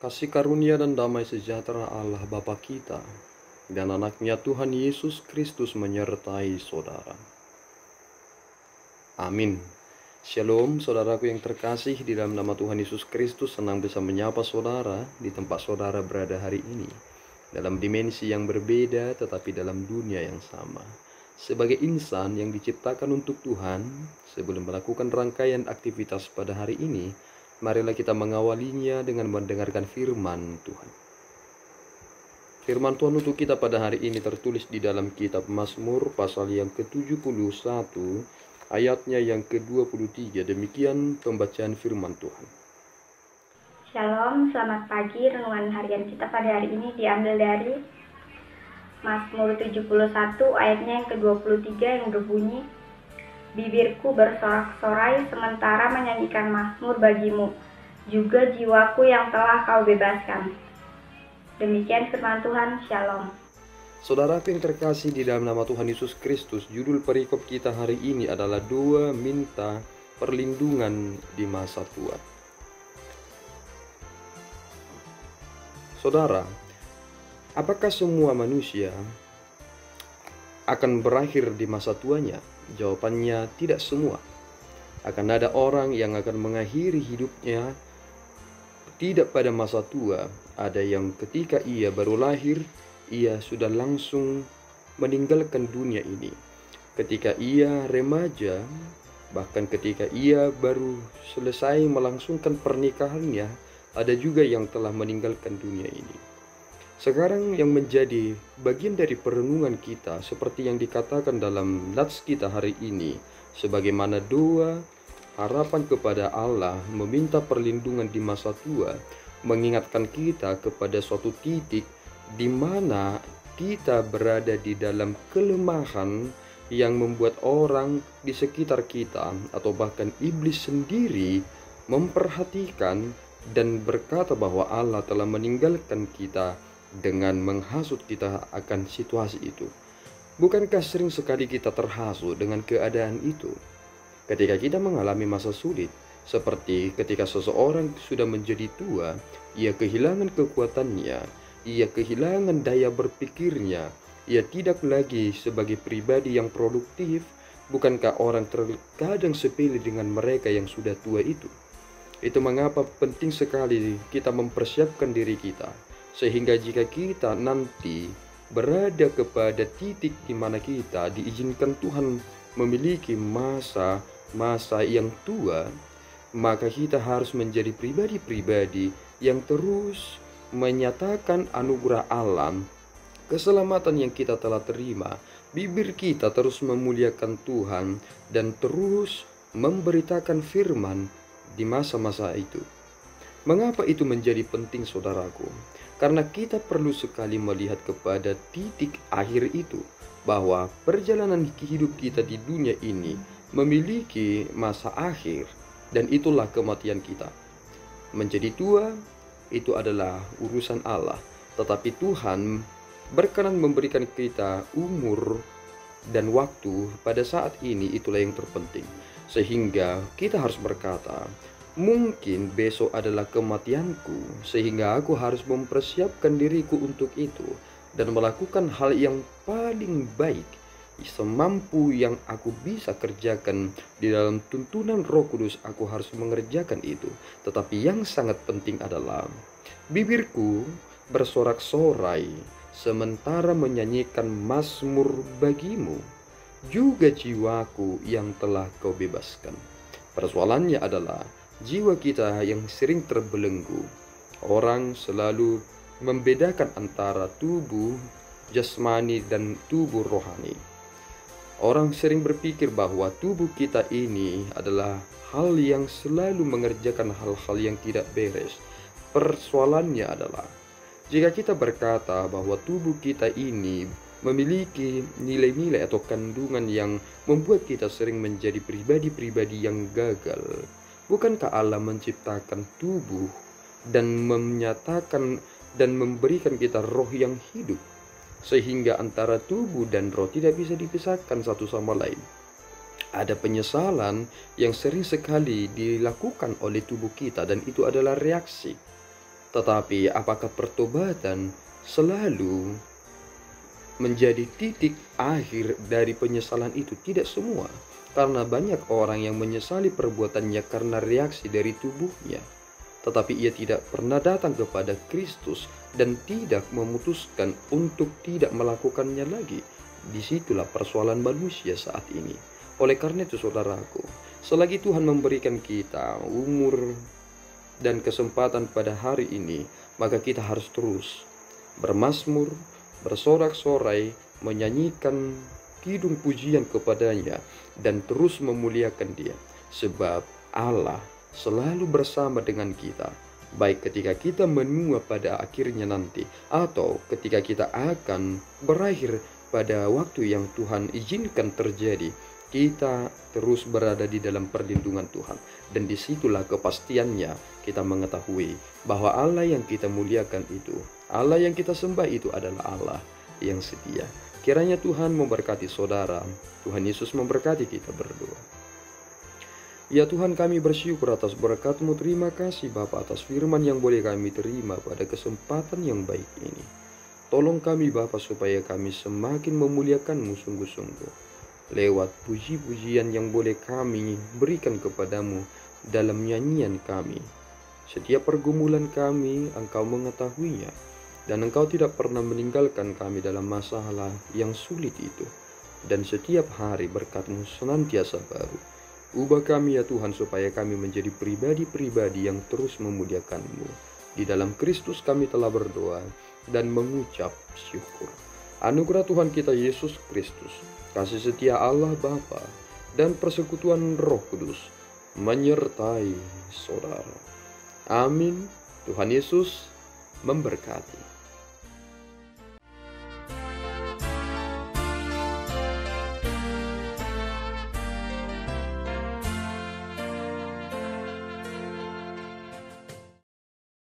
Kasih karunia dan damai sejahtera Allah Bapa kita dan anaknya Tuhan Yesus Kristus menyertai saudara. Amin. Shalom saudaraku yang terkasih, di dalam nama Tuhan Yesus Kristus senang bisa menyapa saudara di tempat saudara berada hari ini. Dalam dimensi yang berbeda tetapi dalam dunia yang sama. Sebagai insan yang diciptakan untuk Tuhan, sebelum melakukan rangkaian aktivitas pada hari ini, marilah kita mengawalinya dengan mendengarkan firman Tuhan. Firman Tuhan untuk kita pada hari ini tertulis di dalam kitab Mazmur pasal yang ke-71, ayatnya yang ke-23. Demikian pembacaan firman Tuhan. Shalom, selamat pagi. Renungan harian kita pada hari ini diambil dari Mazmur 71 ayatnya yang ke-23 yang berbunyi, bibirku bersorak-sorai sementara menyanyikan mazmur bagimu, juga jiwaku yang telah kau bebaskan. Demikian firman Tuhan, shalom. Saudara yang terkasih di dalam nama Tuhan Yesus Kristus, judul perikop kita hari ini adalah doa minta perlindungan di masa tua. Saudara, apakah semua manusia akan berakhir di masa tuanya? Jawabannya tidak semua. Akan ada orang yang akan mengakhiri hidupnya tidak pada masa tua. Ada yang ketika ia baru lahir, ia sudah langsung meninggalkan dunia ini. Ketika ia remaja, bahkan ketika ia baru selesai melangsungkan pernikahannya, ada juga yang telah meninggalkan dunia ini. Sekarang yang menjadi bagian dari perenungan kita, seperti yang dikatakan dalam nats kita hari ini, sebagaimana doa harapan kepada Allah meminta perlindungan di masa tua, mengingatkan kita kepada suatu titik di mana kita berada di dalam kelemahan yang membuat orang di sekitar kita atau bahkan iblis sendiri memperhatikan dan berkata bahwa Allah telah meninggalkan kita dengan menghasut kita akan situasi itu. Bukankah sering sekali kita terhasut dengan keadaan itu? Ketika kita mengalami masa sulit, seperti ketika seseorang sudah menjadi tua, ia kehilangan kekuatannya, ia kehilangan daya berpikirnya, ia tidak lagi sebagai pribadi yang produktif. Bukankah orang terkadang sepele dengan mereka yang sudah tua itu? Itu mengapa penting sekali kita mempersiapkan diri kita, sehingga jika kita nanti berada kepada titik di mana kita diizinkan Tuhan memiliki masa yang tua, maka kita harus menjadi pribadi-pribadi yang terus menyatakan anugerah alam, keselamatan yang kita telah terima. Bibir kita terus memuliakan Tuhan dan terus memberitakan firman di masa-masa itu. Mengapa itu menjadi penting, saudaraku? Karena kita perlu sekali melihat kepada titik akhir itu, bahwa perjalanan hidup kita di dunia ini memiliki masa akhir, dan itulah kematian kita. Menjadi tua itu adalah urusan Allah, tetapi Tuhan berkenan memberikan kita umur dan waktu pada saat ini, itulah yang terpenting. Sehingga kita harus berkata, mungkin besok adalah kematianku, sehingga aku harus mempersiapkan diriku untuk itu dan melakukan hal yang paling baik semampu yang aku bisa kerjakan. Di dalam tuntunan Roh Kudus aku harus mengerjakan itu. Tetapi yang sangat penting adalah bibirku bersorak-sorai sementara menyanyikan mazmur bagimu, juga jiwaku yang telah kau bebaskan. Persoalannya adalah jiwa kita yang sering terbelenggu. Orang selalu membedakan antara tubuh jasmani dan tubuh rohani. Orang sering berpikir bahwa tubuh kita ini adalah hal yang selalu mengerjakan hal-hal yang tidak beres. Persoalannya adalah, jika kita berkata bahwa tubuh kita ini memiliki nilai-nilai atau kandungan yang membuat kita sering menjadi pribadi-pribadi yang gagal, bukankah Allah menciptakan tubuh dan menyatakan dan memberikan kita roh yang hidup, sehingga antara tubuh dan roh tidak bisa dipisahkan satu sama lain? Ada penyesalan yang sering sekali dilakukan oleh tubuh kita, dan itu adalah reaksi. Tetapi apakah pertobatan selalu menjadi titik akhir dari penyesalan itu? Tidak semua. Karena banyak orang yang menyesali perbuatannya karena reaksi dari tubuhnya. Tetapi ia tidak pernah datang kepada Kristus dan tidak memutuskan untuk tidak melakukannya lagi. Disitulah persoalan manusia saat ini. Oleh karena itu saudaraku, selagi Tuhan memberikan kita umur dan kesempatan pada hari ini, maka kita harus terus bermazmur, bersorak-sorai, menyanyikan kidung pujian kepadanya, dan terus memuliakan Dia. Sebab Allah selalu bersama dengan kita, baik ketika kita menua pada akhirnya nanti, atau ketika kita akan berakhir pada waktu yang Tuhan izinkan terjadi. Kita terus berada di dalam perlindungan Tuhan, dan disitulah kepastiannya kita mengetahui bahwa Allah yang kita muliakan itu, Allah yang kita sembah itu adalah Allah yang setia. Kiranya Tuhan memberkati saudara. Tuhan Yesus memberkati kita berdoa. Ya Tuhan, kami bersyukur atas berkat-Mu. Terima kasih Bapa atas firman yang boleh kami terima pada kesempatan yang baik ini. Tolong kami Bapa supaya kami semakin memuliakan-Mu sungguh-sungguh lewat puji-pujian yang boleh kami berikan kepadamu dalam nyanyian kami. Setiap pergumulan kami Engkau mengetahuinya, dan Engkau tidak pernah meninggalkan kami dalam masalah yang sulit itu. Dan setiap hari berkat-Mu senantiasa baru. Ubah kami ya Tuhan supaya kami menjadi pribadi-pribadi yang terus memuliakan-Mu. Di dalam Kristus kami telah berdoa dan mengucap syukur. Anugerah Tuhan kita Yesus Kristus, kasih setia Allah Bapa, dan persekutuan Roh Kudus menyertai saudara. Amin. Tuhan Yesus memberkati.